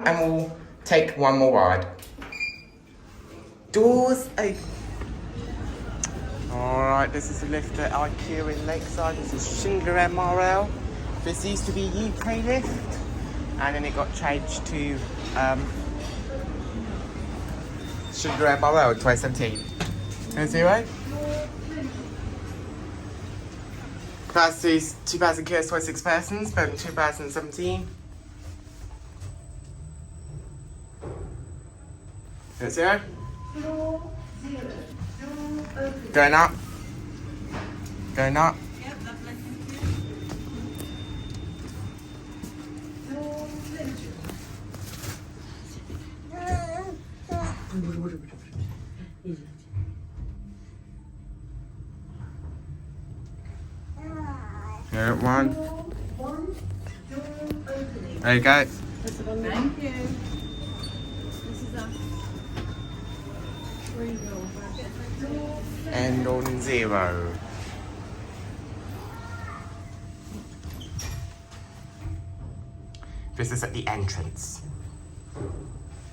And we'll take one more ride. Doors open. Alright, this is the lift at IKEA in Lakeside. This is Schindler MRL. This used to be UK lift, and then it got changed to Schindler MRL in 2017. Is it right? Capacity is 2,000 kilos, 26 persons, built in 2017. Is it right? Going up. Going up. Here, one. There you go. Thank you. This is us. And on 0. This is at the entrance.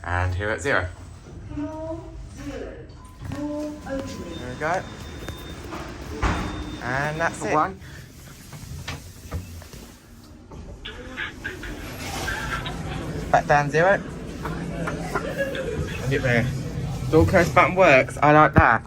And here at 0. There we go. And that's it. One. Back down 0. And get there. Door close button works. I like that.